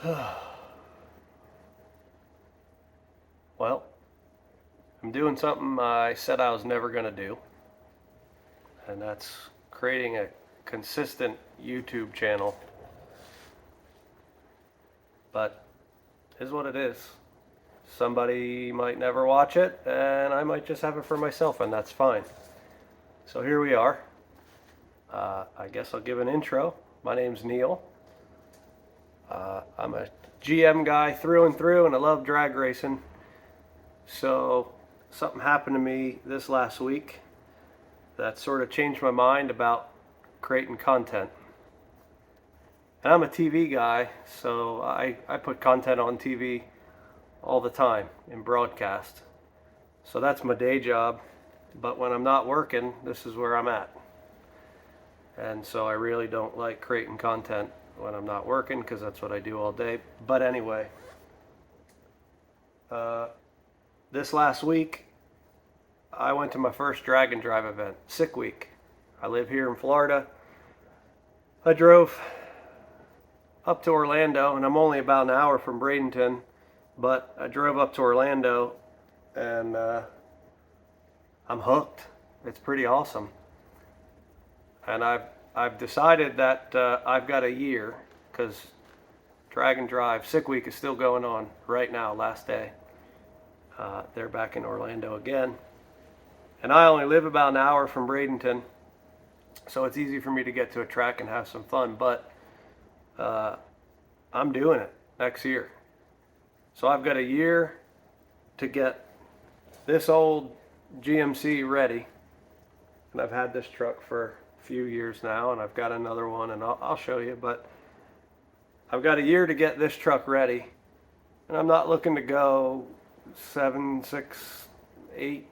Well, I'm doing something I said I was never going to do, and that's creating a consistent YouTube channel. But it is what it is. Somebody might never watch it, and I might just have it for myself, and that's fine. So here we are. I guess I'll give an intro. My name's Neil. I'm a GM guy through and through, and I love drag racing. So something happened to me this last week that sort of changed my mind about creating content. And I'm a TV guy, so I put content on TV all the time in broadcast. So that's my day job. But when I'm not working, this is where I'm at. And so I really don't like creating content when I'm not working because that's what I do all day. But anyway, this last week, I went to my first drag and drive event, Sick Week. I live here in Florida. I drove up to Orlando, and I'm only about an hour from Bradenton, but I drove up to Orlando, and I'm hooked. It's pretty awesome. And I've decided that I've got a year, because Drag and Drive Sick Week is still going on right now, last day. They're back in Orlando again. And I only live about an hour from Bradenton, so it's easy for me to get to a track and have some fun, but I'm doing it next year. So I've got a year to get this old GMC ready. And I've had this truck for a few years now, and I've got another one, and I'll show you, but I've got a year to get this truck ready. And I'm not looking to go 7, 6, 8,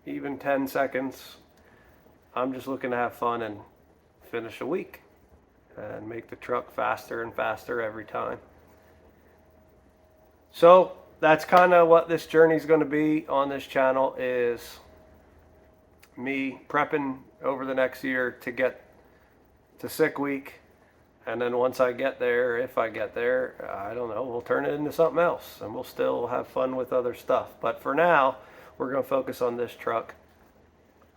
even 10 seconds. I'm just looking to have fun and finish a week and make the truck faster and faster every time. So that's kind of what this journey is going to be on this channel, is me prepping over the next year to get to Sick Week. And then once I get there, if I get there, I don't know, we'll turn it into something else and we'll still have fun with other stuff. But for now, we're going to focus on this truck.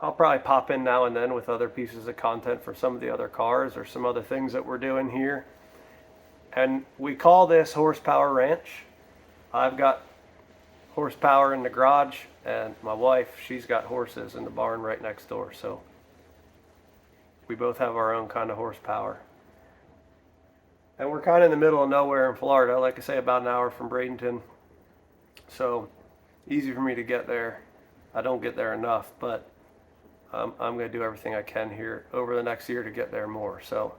I'll probably pop in now and then with other pieces of content for some of the other cars or some other things that we're doing here. And we call this Horsepower Ranch. I've got horsepower in the garage, and my wife, she's got horses in the barn right next door. So we both have our own kind of horsepower. And we're kind of in the middle of nowhere in Florida, like I say, about an hour from Bradenton. So easy for me to get there. I don't get there enough, but I'm going to do everything I can here over the next year to get there more. So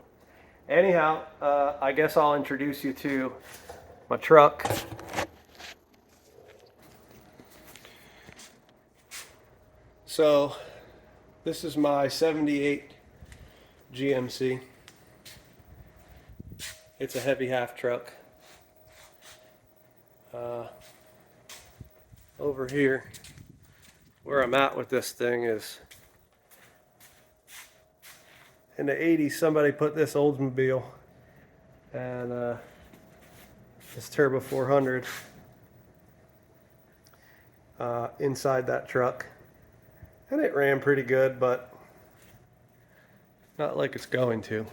anyhow, I guess I'll introduce you to my truck. So this is my 78 GMC. It's a heavy half truck. Over here, where I'm at with this thing is, in the 80s, somebody put this Oldsmobile and this Turbo 400 inside that truck. And it ran pretty good, but not like it's going to.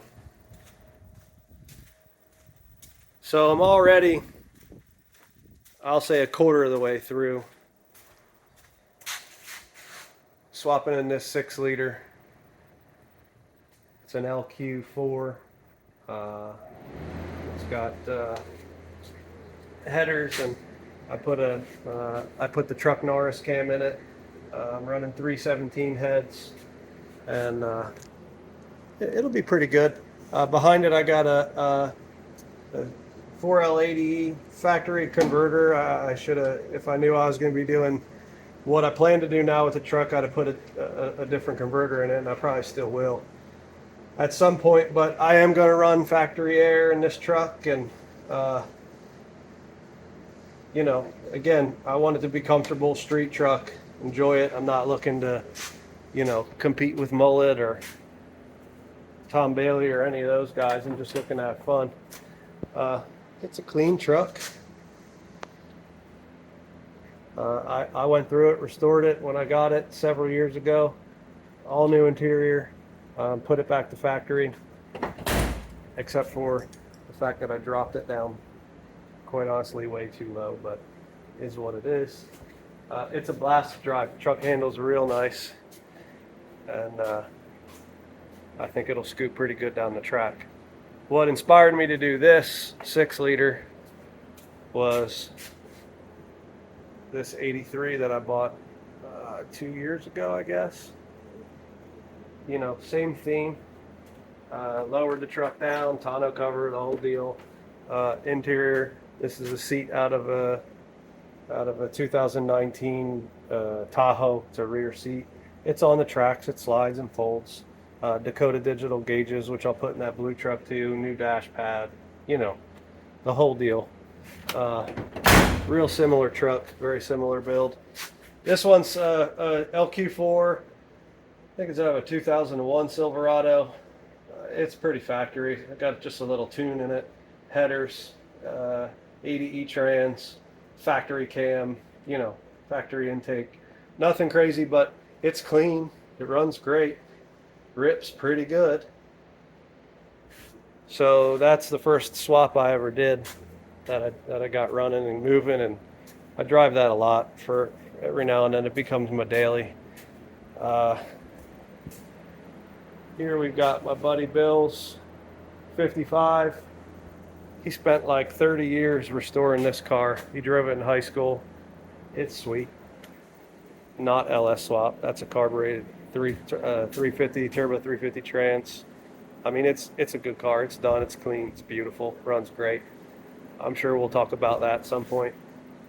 So I'm already, I'll say, a quarter of the way through swapping in this 6-liter. It's an LQ4. It's got headers, and I put the Truck Norris cam in it. I'm running 317 heads, and it'll be pretty good. Behind it, I got a 4L80E factory converter. I should have, if I knew I was going to be doing what I plan to do now with the truck, I'd have put a different converter in it, and I probably still will at some point. But I am going to run factory air in this truck, and you know, again, I want it to be comfortable, street truck, enjoy it. I'm not looking to, you know, compete with Mullet or Tom Bailey or any of those guys. I'm just looking to have fun. It's a clean truck. I went through it, restored it when I got it several years ago. All new interior. Put it back to factory, except for the fact that I dropped it down, quite honestly, way too low, but is what it is. It's a blast to drive. Truck handles real nice, and I think it'll scoot pretty good down the track. What inspired me to do this 6-liter was this 83 that I bought 2 years ago, I guess. You know, same theme. Lowered the truck down, tonneau cover, the whole deal. Interior. This is a seat out of a 2019 Tahoe. It's a rear seat. It's on the tracks. It slides and folds. Dakota digital gauges, which I'll put in that blue truck too. New dash pad. You know, the whole deal. Real similar truck. Very similar build. This one's LQ4. I think it's out of a 2001 Silverado. It's pretty factory. I got just a little tune in it. Headers, 80 E-trans, factory cam, you know, factory intake. Nothing crazy, but it's clean. It runs great. Rips pretty good. So that's the first swap I ever did that I got running and moving, and I drive that a lot for every now and then. It becomes my daily. Here we've got my buddy Bill's 55. He spent like 30 years restoring this car. He drove it in high school. It's sweet. Not LS swap. That's a carbureted 350 turbo 350 trans. I mean, it's a good car. It's done. It's clean. It's beautiful. Runs great. I'm sure we'll talk about that at some point.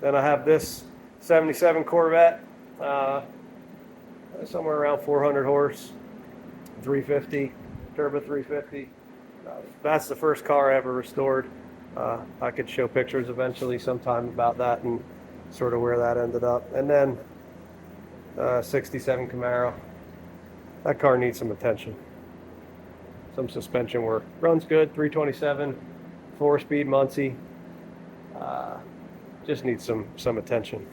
Then I have this 77 Corvette, somewhere around 400 horse, 350 turbo 350. That's the first car I ever restored. I could show pictures eventually sometime about that and sort of where that ended up. And then 67 Camaro. That car needs some attention. Some suspension work. Runs good, 327, 4-speed Muncie. Just needs some attention.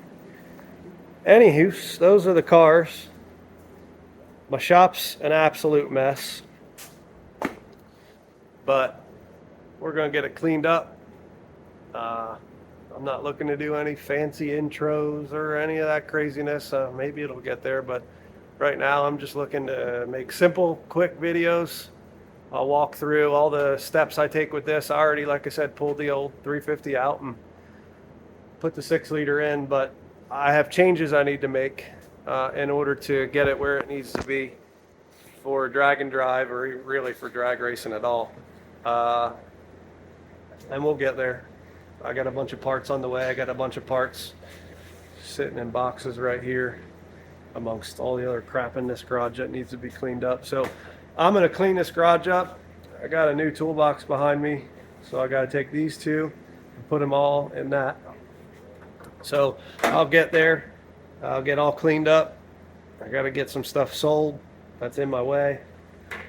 Anywho, those are the cars. My shop's an absolute mess, but we're going to get it cleaned up. I'm not looking to do any fancy intros or any of that craziness. Maybe it'll get there, but right now I'm just looking to make simple, quick videos. I'll walk through all the steps I take with this. I already, like I said, pulled the old 350 out and put the 6-liter in, but I have changes I need to make in order to get it where it needs to be for drag and drive, or really for drag racing at all. And we'll get there. I got a bunch of parts on the way. I got a bunch of parts sitting in boxes right here amongst all the other crap in this garage that needs to be cleaned up. So I'm going to clean this garage up. I got a new toolbox behind me, so I got to take these two and put them all in that. So I'll get there. I'll get all cleaned up. I got to get some stuff sold that's in my way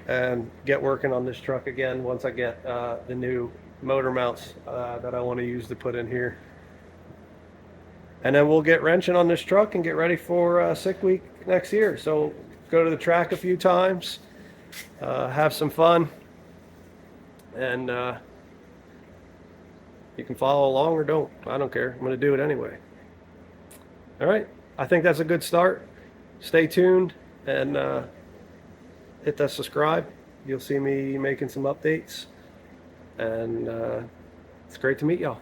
and get working on this truck again once I get the new motor mounts that I want to use to put in here. And then we'll get wrenching on this truck and get ready for Sick Week next year. So go to the track a few times, have some fun, and you can follow along or don't. I don't care. I'm going to do it anyway. All right. I think that's a good start. Stay tuned and hit that subscribe. You'll see me making some updates. And it's great to meet y'all.